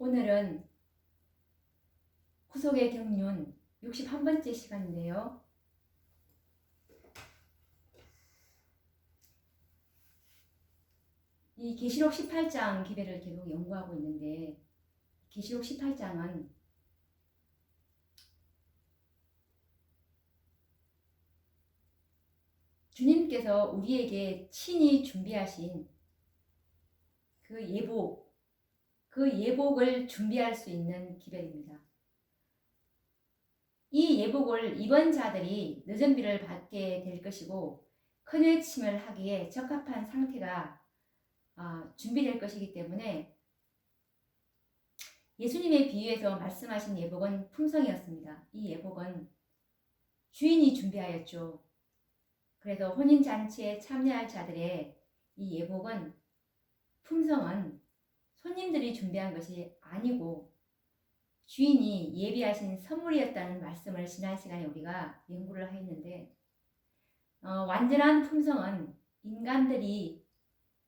오늘은 구속의 경륜 61번째 시간인데요. 이 계시록 18장 기배를 계속 연구하고 있는데, 계시록 18장은 주님께서 우리에게 친히 준비하신 그 예복을 준비할 수 있는 기별입니다. 이 예복을 입은 자들이 늦은 비를 받게 될 것이고, 큰 외침을 하기에 적합한 상태가 준비될 것이기 때문에 예수님의 비유에서 말씀하신 예복은 품성이었습니다. 이 예복은 주인이 준비하였죠. 그래서 혼인잔치에 참여할 자들의 이 예복은, 품성은 손님들이 준비한 것이 아니고 주인이 예비하신 선물이었다는 말씀을 지난 시간에 우리가 연구를 했는데, 완전한 품성은 인간들이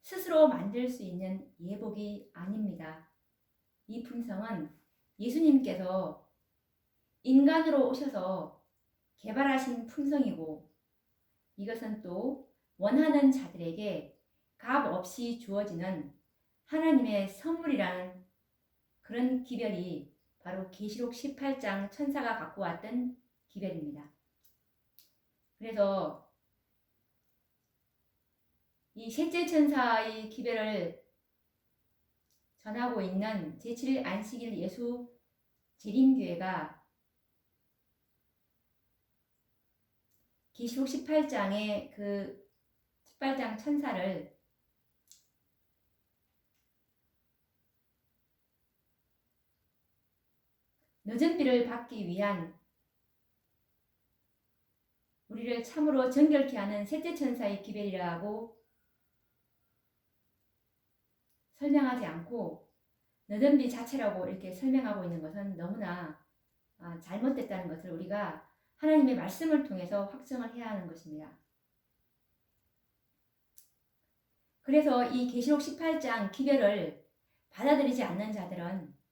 스스로 만들 수 있는 예복이 아닙니다. 이 품성은 예수님께서 인간으로 오셔서 개발하신 품성이고, 이것은 또 원하는 자들에게 값 없이 주어지는 하나님의 선물이라는 그런 기별이 바로 계시록 18장 천사가 갖고 왔던 기별입니다. 그래서 이 셋째 천사의 기별을 전하고 있는 제7일 안식일 예수 재림교회가 계시록 18장의 그 18장 천사를 늦은 비를 받기 위한 우리를 참으로 정결케 하는 셋째 천사의 기별이라고 설명하지 않고 늦은 비 자체라고 이렇게 설명하고 있는 것은 너무나 잘못됐다는 것을 우리가 하나님의 말씀을 통해서 확정을 해야 하는 것입니다. 그래서 이 계시록 18장 기별을 받아들이지 않는 자들은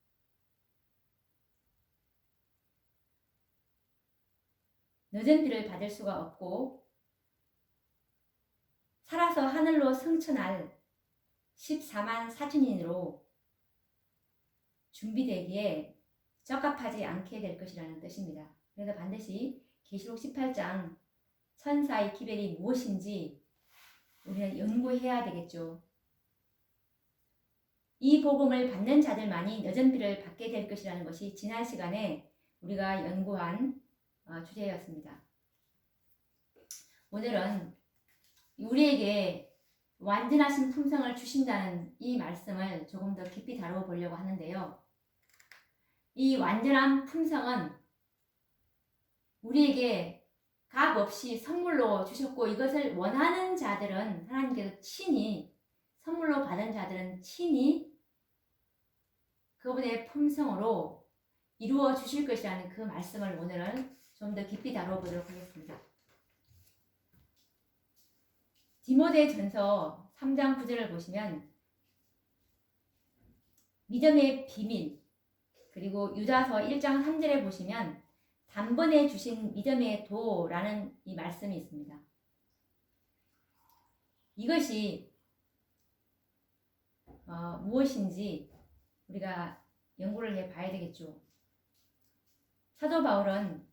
늦은 비를 받을 수가 없고, 살아서 하늘로 승천할 14만 4천인으로 준비되기에 적합하지 않게 될 것이라는 뜻입니다. 그래서 반드시 계시록 18장 천사의 기별이 무엇인지 우리는 연구해야 되겠죠. 이 복음을 받는 자들만이 늦은 비를 받게 될 것이라는 것이 지난 시간에 우리가 연구한 주제였습니다. 오늘은 우리에게 완전하신 품성을 주신다는 이 말씀을 조금 더 깊이 다뤄보려고 하는데요. 이 완전한 품성은 우리에게 값 없이 선물로 주셨고, 이것을 원하는 자들은 하나님께서 친히, 선물로 받은 자들은 친히 그분의 품성으로 이루어 주실 것이라는 그 말씀을 오늘은 좀 더 깊이 다뤄보도록 하겠습니다. 디모데전서 3장 9절을 보시면 믿음의 비밀, 그리고 유다서 1장 3절에 보시면 단번에 주신 믿음의 도라는 이 말씀이 있습니다. 이것이 무엇인지 우리가 연구를 해봐야 되겠죠. 사도 바울은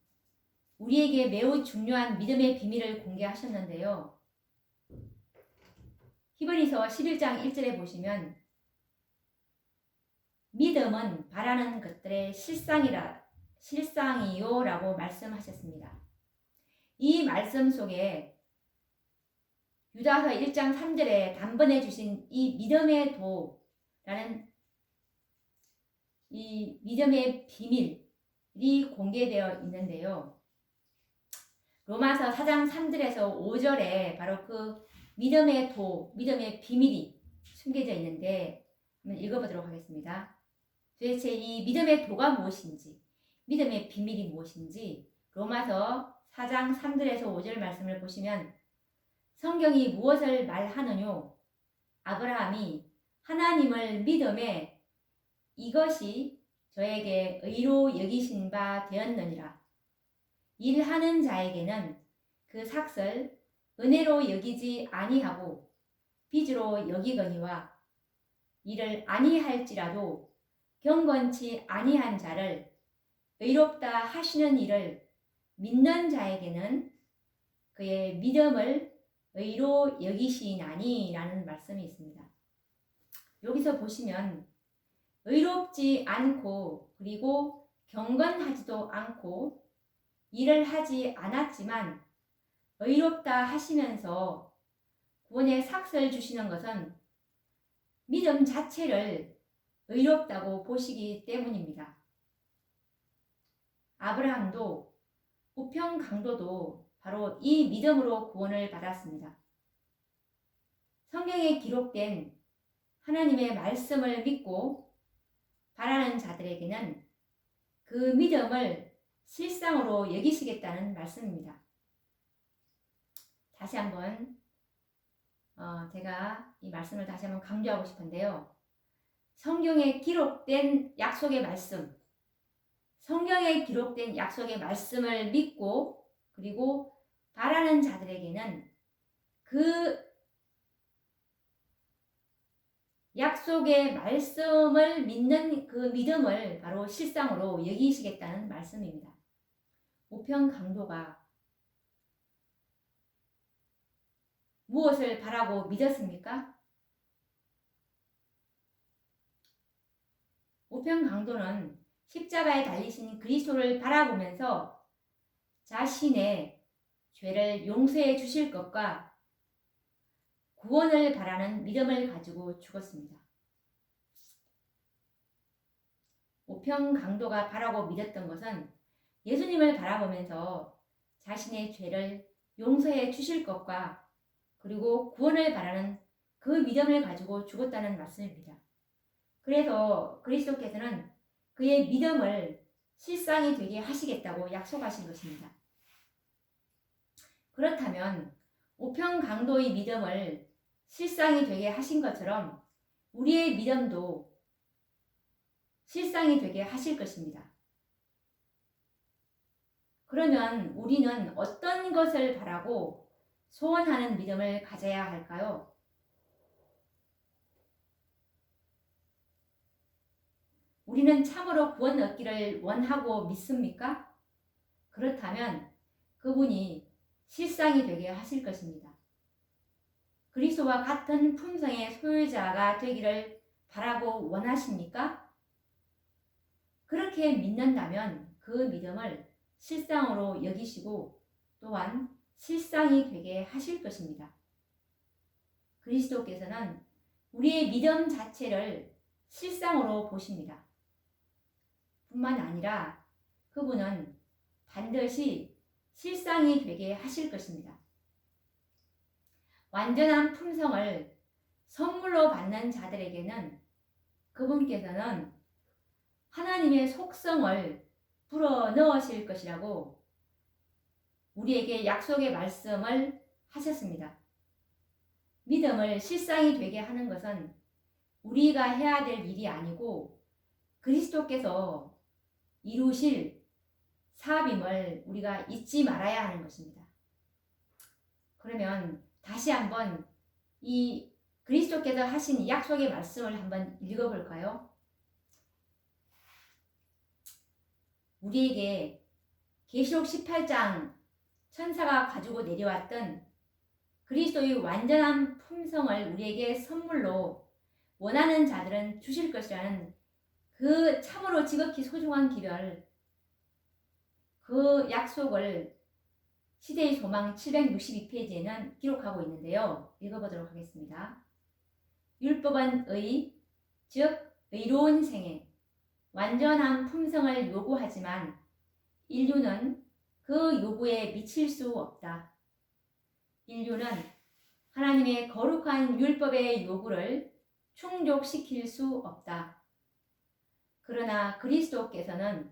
우리에게 매우 중요한 믿음의 비밀을 공개하셨는데요. 히브리서 11장 1절에 보시면 믿음은 바라는 것들의 실상이요 라고 말씀하셨습니다. 이 말씀 속에 유다서 1장 3절에 단번에 주신 이 믿음의 도라는 이 믿음의 비밀이 공개되어 있는데요. 로마서 4장 3절에서 5절에 바로 그 믿음의 도, 믿음의 비밀이 숨겨져 있는데 한번 읽어보도록 하겠습니다. 도대체 이 믿음의 도가 무엇인지, 믿음의 비밀이 무엇인지 로마서 4장 3절에서 5절 말씀을 보시면 성경이 무엇을 말하느뇨? 아브라함이 하나님을 믿음에 이것이 저에게 의로 여기신 바 되었느니라. 일하는 자에게는 그 삭을 은혜로 여기지 아니하고 빚으로 여기거니와 이를 아니할지라도 경건치 아니한 자를 의롭다 하시는 이를 믿는 자에게는 그의 믿음을 의로 여기시나니 라는 말씀이 있습니다. 여기서 보시면 의롭지 않고 그리고 경건하지도 않고 일을 하지 않았지만 의롭다 하시면서 구원의 삭을 주시는 것은 믿음 자체를 의롭다고 보시기 때문입니다. 아브라함도 우편 강도도 바로 이 믿음으로 구원을 받았습니다. 성경에 기록된 하나님의 말씀을 믿고 바라는 자들에게는 그 믿음을 실상으로 여기시겠다는 말씀입니다. 다시 한번 제가 이 말씀을 다시 한번 강조하고 싶은데요. 성경에 기록된 약속의 말씀, 성경에 기록된 약속의 말씀을 믿고 그리고 바라는 자들에게는 그 약속의 말씀을 믿는 그 믿음을 바로 실상으로 여기시겠다는 말씀입니다. 우편 강도가 무엇을 바라고 믿었습니까? 우편 강도는 십자가에 달리신 그리스도를 바라보면서 자신의 죄를 용서해 주실 것과 구원을 바라는 믿음을 가지고 죽었습니다. 우편 강도가 바라고 믿었던 것은 예수님을 바라보면서 자신의 죄를 용서해 주실 것과 그리고 구원을 바라는 그 믿음을 가지고 죽었다는 말씀입니다. 그래서 그리스도께서는 그의 믿음을 실상이 되게 하시겠다고 약속하신 것입니다. 그렇다면 우편 강도의 믿음을 실상이 되게 하신 것처럼 우리의 믿음도 실상이 되게 하실 것입니다. 그러면 우리는 어떤 것을 바라고 소원하는 믿음을 가져야 할까요? 우리는 참으로 구원 얻기를 원하고 믿습니까? 그렇다면 그분이 실상이 되게 하실 것입니다. 그리스도와 같은 품성의 소유자가 되기를 바라고 원하십니까? 그렇게 믿는다면 그 믿음을 실상으로 여기시고 또한 실상이 되게 하실 것입니다. 그리스도께서는 우리의 믿음 자체를 실상으로 보십니다. 뿐만 아니라 그분은 반드시 실상이 되게 하실 것입니다. 완전한 품성을 선물로 받는 자들에게는 그분께서는 하나님의 속성을 불어 넣으실 것이라고 우리에게 약속의 말씀을 하셨습니다. 믿음을 실상이 되게 하는 것은 우리가 해야 될 일이 아니고 그리스도께서 이루실 사업임을 우리가 잊지 말아야 하는 것입니다. 그러면 다시 한번 이 그리스도께서 하신 약속의 말씀을 한번 읽어볼까요? 우리에게 계시록 18장 천사가 가지고 내려왔던 그리스도의 완전한 품성을 우리에게 선물로 원하는 자들은 주실 것이라는 그 참으로 지극히 소중한 기별, 그 약속을 시대의 소망 762페이지에는 기록하고 있는데요. 읽어보도록 하겠습니다. 율법은 즉 의로운 생애, 완전한 품성을 요구하지만 인류는 그 요구에 미칠 수 없다. 인류는 하나님의 거룩한 율법의 요구를 충족시킬 수 없다. 그러나 그리스도께서는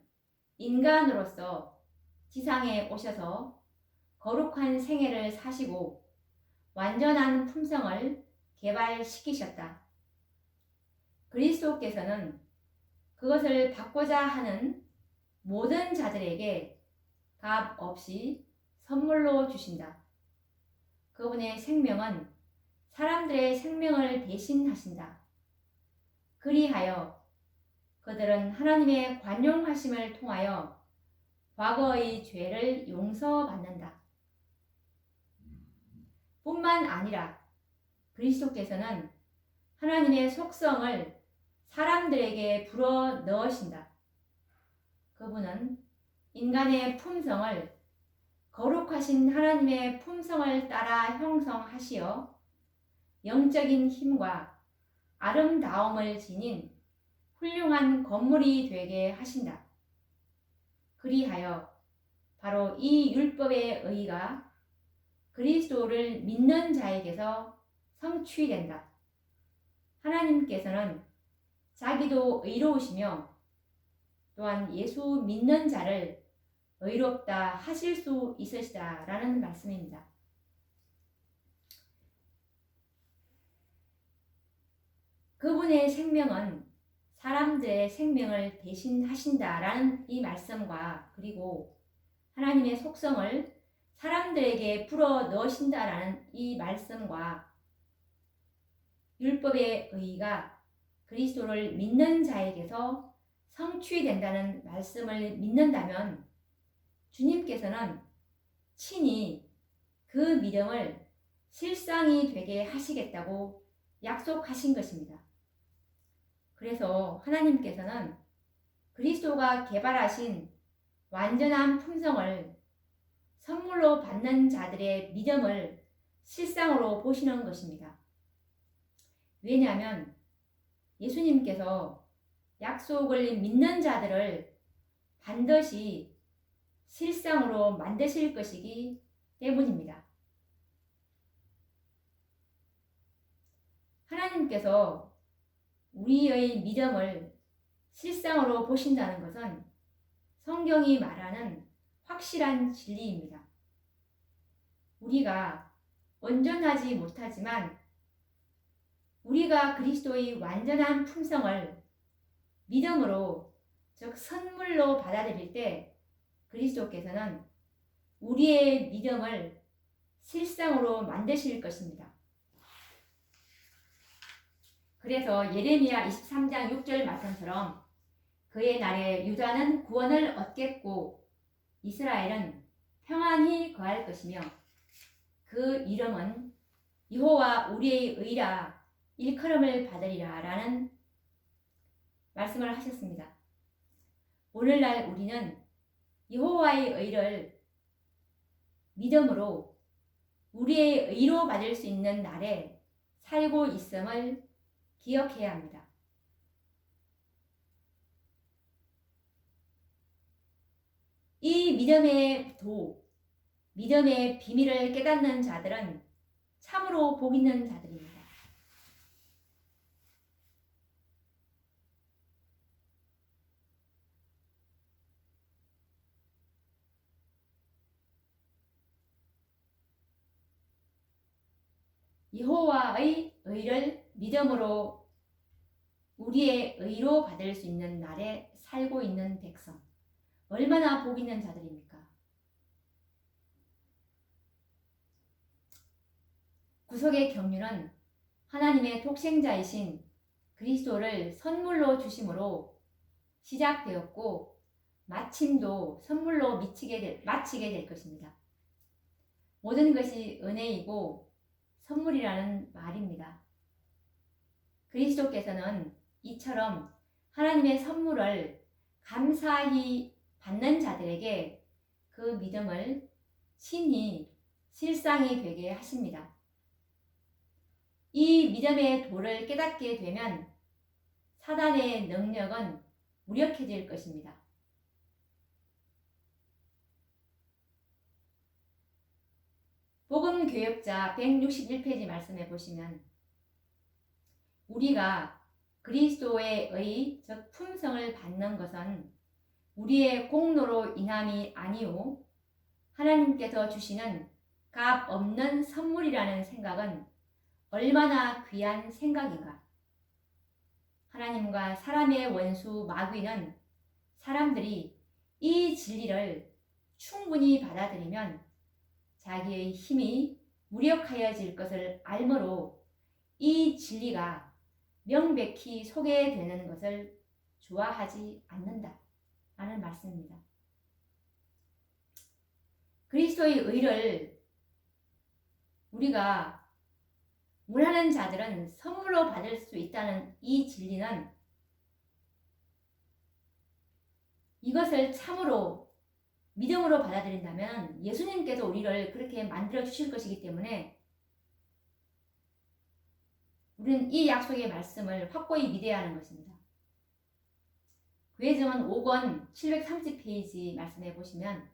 인간으로서 지상에 오셔서 거룩한 생애를 사시고 완전한 품성을 개발시키셨다. 그리스도께서는 그것을 받고자 하는 모든 자들에게 값 없이 선물로 주신다. 그분의 생명은 사람들의 생명을 대신하신다. 그리하여 그들은 하나님의 관용하심을 통하여 과거의 죄를 용서받는다. 뿐만 아니라 그리스도께서는 하나님의 속성을 사람들에게 불어 넣으신다. 그분은 인간의 품성을 거룩하신 하나님의 품성을 따라 형성하시어 영적인 힘과 아름다움을 지닌 훌륭한 건물이 되게 하신다. 그리하여 바로 이 율법의 의가 그리스도를 믿는 자에게서 성취된다. 하나님께서는 자기도 의로우시며 또한 예수 믿는 자를 의롭다 하실 수 있으시다라는 말씀입니다. 그분의 생명은 사람들의 생명을 대신하신다라는 이 말씀과 그리고 하나님의 속성을 사람들에게 불어 넣으신다라는 이 말씀과 율법의 의가 그리스도를 믿는 자에게서 성취된다는 말씀을 믿는다면 주님께서는 친히 그 믿음을 실상이 되게 하시겠다고 약속하신 것입니다. 그래서 하나님께서는 그리스도가 개발하신 완전한 품성을 선물로 받는 자들의 믿음을 실상으로 보시는 것입니다. 왜냐하면 예수님께서 약속을 믿는 자들을 반드시 실상으로 만드실 것이기 때문입니다. 하나님께서 우리의 믿음을 실상으로 보신다는 것은 성경이 말하는 확실한 진리입니다. 우리가 온전하지 못하지만 우리가 그리스도의 완전한 품성을 믿음으로, 즉 선물로 받아들일 때 그리스도께서는 우리의 믿음을 실상으로 만드실 것입니다. 그래서 예레미야 23장 6절 말씀처럼 그의 날에 유다는 구원을 얻겠고 이스라엘은 평안히 거할 것이며 그 이름은 여호와 우리의 의라 일컬음을 받으리라 라는 말씀을 하셨습니다. 오늘날 우리는 여호와의 의를 믿음으로 우리의 의로 받을 수 있는 날에 살고 있음을 기억해야 합니다. 이 믿음의 비밀을 깨닫는 자들은 참으로 복 있는 자들입니다. 여호와의 의를 믿음으로 우리의 의로 받을 수 있는 날에 살고 있는 백성, 얼마나 복 있는 자들입니까? 구속의 경륜은 하나님의 독생자이신 그리스도를 선물로 주심으로 시작되었고 마침도 선물로 마치게 될 것입니다. 모든 것이 은혜이고 선물이라는 말입니다. 그리스도께서는 이처럼 하나님의 선물을 감사히 받는 자들에게 그 믿음을 친히 실상이 되게 하십니다. 이 믿음의 도를 깨닫게 되면 사단의 능력은 무력해질 것입니다. 복음교역자 161페이지 말씀해 보시면 우리가 그리스도의 의, 즉 품성을 받는 것은 우리의 공로로 인함이 아니오 하나님께서 주시는 값 없는 선물이라는 생각은 얼마나 귀한 생각인가. 하나님과 사람의 원수 마귀는 사람들이 이 진리를 충분히 받아들이면 자기의 힘이 무력하여질 것을 알므로 이 진리가 명백히 소개되는 것을 좋아하지 않는다 라는 말씀입니다. 그리스도의 의를 우리가 원하는 자들은 선물로 받을 수 있다는 이 진리는 이것을 참으로 믿음으로 받아들인다면 예수님께서 우리를 그렇게 만들어 주실 것이기 때문에 우리는 이 약속의 말씀을 확고히 믿어야 하는 것입니다. 구혜정은 5권 730페이지 말씀해 보시면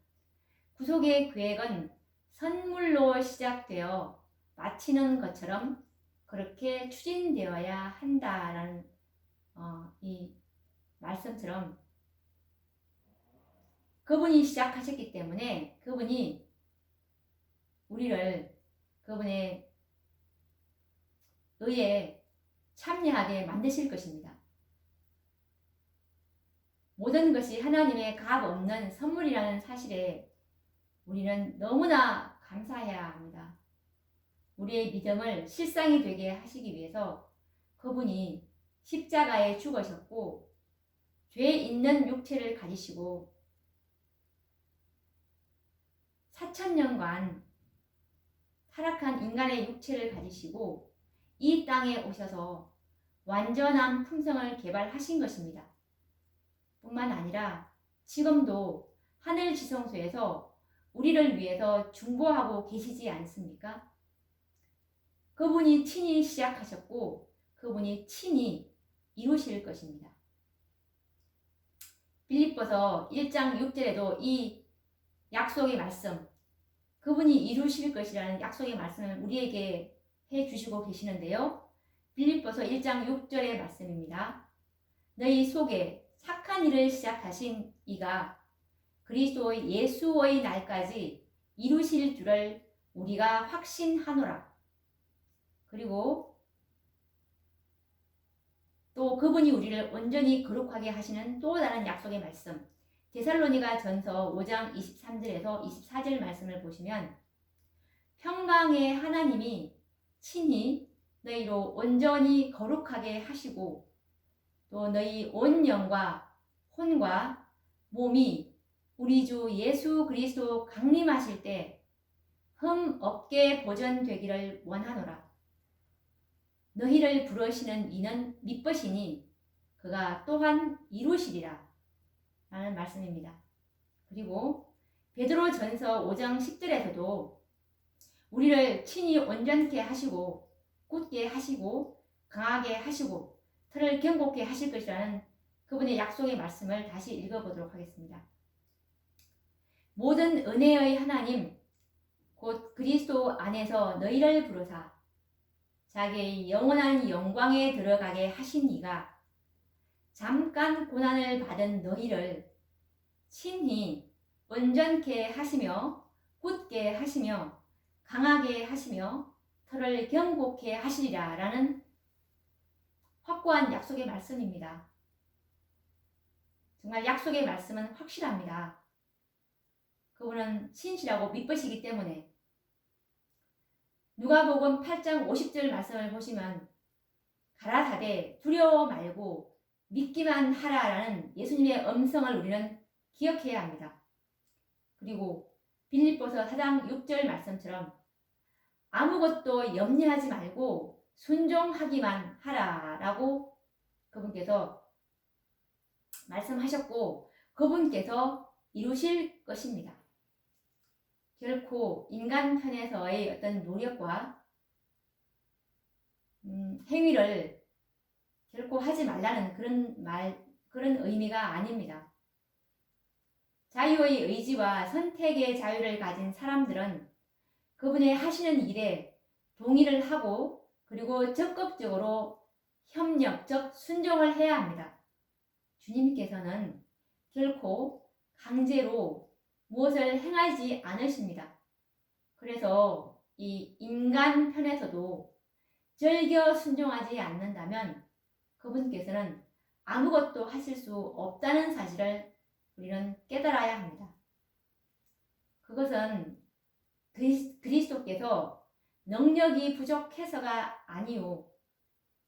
구속의 계획은 선물로 시작되어 마치는 것처럼 그렇게 추진되어야 한다라는 이 말씀처럼 그분이 시작하셨기 때문에 그분이 우리를 그분의 의에 참여하게 만드실 것입니다. 모든 것이 하나님의 값 없는 선물이라는 사실에 우리는 너무나 감사해야 합니다. 우리의 믿음을 실상이 되게 하시기 위해서 그분이 십자가에 죽으셨고 죄 있는 육체를 가지시고 4,000년간 타락한 인간의 육체를 가지시고 이 땅에 오셔서 완전한 품성을 개발하신 것입니다. 뿐만 아니라 지금도 하늘 지성소에서 우리를 위해서 중보하고 계시지 않습니까? 그분이 친히 시작하셨고 그분이 친히 이루실 것입니다. 빌립보서 1장 6절에도 이 약속의 말씀, 그분이 이루실 것이라는 약속의 말씀을 우리에게 해주시고 계시는데요. 빌립보서 1장 6절의 말씀입니다. 너희 속에 착한 일을 시작하신 이가 그리스도 예수의 날까지 이루실 줄을 우리가 확신하노라. 그리고 또 그분이 우리를 온전히 거룩하게 하시는 또 다른 약속의 말씀, 데살로니가 전서 5장 23절에서 24절 말씀을 보시면 평강의 하나님이 친히 너희로 온전히 거룩하게 하시고 또 너희 온 영과 혼과 몸이 우리 주 예수 그리스도 강림하실 때 흠 없게 보존되기를 원하노라. 너희를 부르시는 이는 미쁘시니 그가 또한 이루시리라 라는 말씀입니다. 그리고 베드로 전서 5장 10절에서도 우리를 친히 온전케 하시고 굳게 하시고 강하게 하시고 털을 견고케 하실 것이라는 그분의 약속의 말씀을 다시 읽어보도록 하겠습니다. 모든 은혜의 하나님 곧 그리스도 안에서 너희를 부르사 자기의 영원한 영광에 들어가게 하신 이가 잠깐 고난을 받은 너희를 친히 온전케 하시며 굳게 하시며 강하게 하시며 털을 견고케 하시리라 라는 확고한 약속의 말씀입니다. 정말 약속의 말씀은 확실합니다. 그분은 신실하고 미쁘시기 때문에 누가복음 8장 50절 말씀을 보시면 가라사대 두려워 말고 믿기만 하라라는 예수님의 음성을 우리는 기억해야 합니다. 그리고 빌립보서 4장 6절 말씀처럼 아무것도 염려하지 말고 순종하기만 하라라고 그분께서 말씀하셨고 그분께서 이루실 것입니다. 결코 인간 편에서의 어떤 노력과 행위를 결코 하지 말라는 그런 의미가 아닙니다. 자유의 의지와 선택의 자유를 가진 사람들은 그분의 하시는 일에 동의를 하고 그리고 적극적으로 협력, 즉 순종을 해야 합니다. 주님께서는 결코 강제로 무엇을 행하지 않으십니다. 그래서 이 인간 편에서도 절겨 순종하지 않는다면 그분께서는 아무것도 하실 수 없다는 사실을 우리는 깨달아야 합니다. 그것은 그리스도께서 능력이 부족해서가 아니오,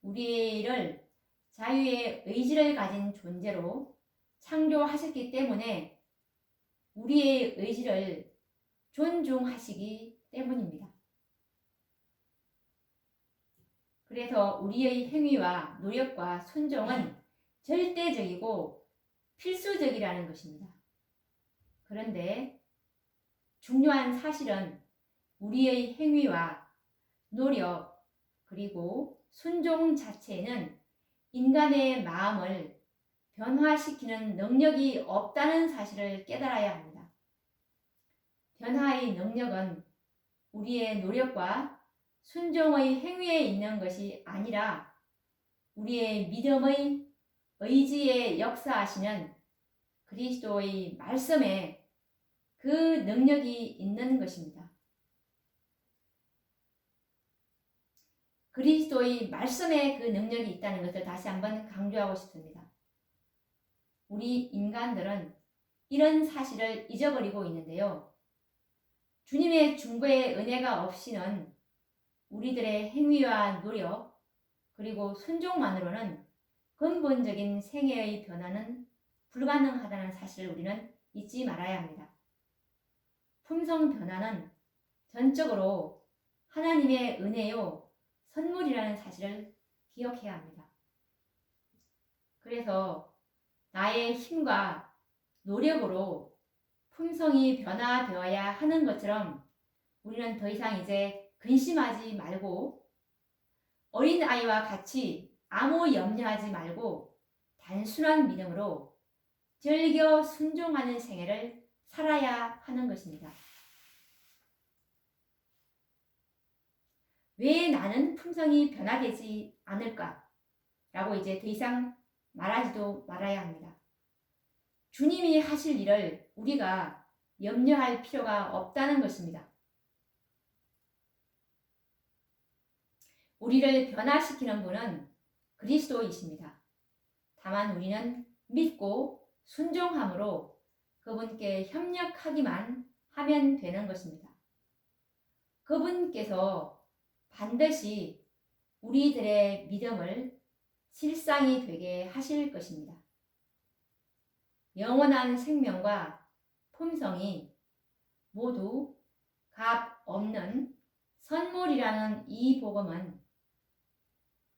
우리를 자유의 의지를 가진 존재로 창조하셨기 때문에 우리의 의지를 존중하시기 때문입니다. 그래서 우리의 행위와 노력과 순종은 절대적이고 필수적이라는 것입니다. 그런데 중요한 사실은 우리의 행위와 노력 그리고 순종 자체에는 인간의 마음을 변화시키는 능력이 없다는 사실을 깨달아야 합니다. 변화의 능력은 우리의 노력과 순종의 행위에 있는 것이 아니라 우리의 믿음의 의지에 역사하시는 그리스도의 말씀에 그 능력이 있는 것입니다. 그리스도의 말씀에 그 능력이 있다는 것을 다시 한번 강조하고 싶습니다. 우리 인간들은 이런 사실을 잊어버리고 있는데요. 주님의 중보의 은혜가 없이는 우리들의 행위와 노력 그리고 순종만으로는 근본적인 생애의 변화는 불가능하다는 사실을 우리는 잊지 말아야 합니다. 품성 변화는 전적으로 하나님의 은혜요 선물이라는 사실을 기억해야 합니다. 그래서 나의 힘과 노력으로 품성이 변화되어야 하는 것처럼 우리는 더 이상 이제 근심하지 말고 어린아이와 같이 아무 염려하지 말고 단순한 믿음으로 즐겨 순종하는 생애를 살아야 하는 것입니다. 왜 나는 품성이 변화되지 않을까? 라고 이제 더 이상 말하지도 말아야 합니다. 주님이 하실 일을 우리가 염려할 필요가 없다는 것입니다. 우리를 변화시키는 분은 그리스도이십니다. 다만 우리는 믿고 순종함으로 그분께 협력하기만 하면 되는 것입니다. 그분께서 반드시 우리들의 믿음을 실상이 되게 하실 것입니다. 영원한 생명과 품성이 모두 값 없는 선물이라는 이 복음은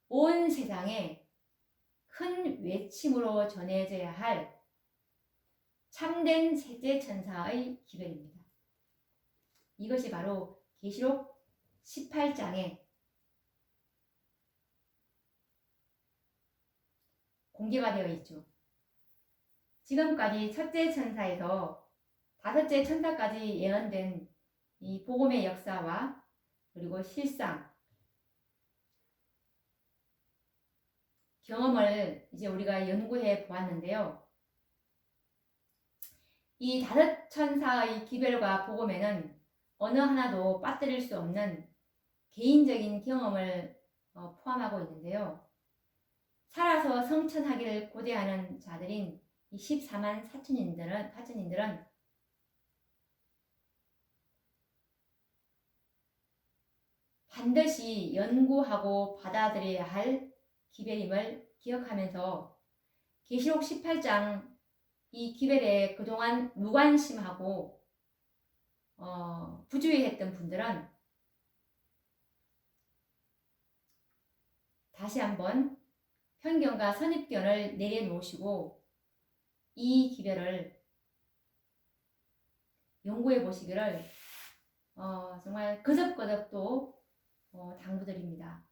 온 세상에 큰 외침으로 전해져야 할 참된 셋째 천사의 기별입니다. 이것이 바로 계시록 18장에 공개가 되어 있죠. 지금까지 첫째 천사에서 다섯째 천사까지 예언된 이 복음의 역사와 그리고 실상 경험을 이제 우리가 연구해 보았는데요. 이 다섯 천사의 기별과 복음에는 어느 하나도 빠뜨릴 수 없는 개인적인 경험을 포함하고 있는데요. 살아서 성천하기를 고대하는 자들인 이 14만 사천인들은 반드시 연구하고 받아들여야 할 기별임을 기억하면서 계시록 18장 이 기별에 그동안 무관심하고 부주의했던 분들은 다시 한번 편견과 선입견을 내려놓으시고 이 기별을 연구해 보시기를 정말 그접그접 또 당부드립니다.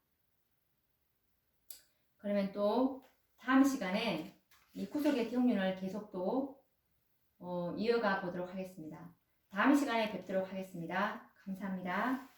그러면 또 다음 시간에 이 구속의 경륜을 계속 또 이어가 보도록 하겠습니다. 다음 시간에 뵙도록 하겠습니다. 감사합니다.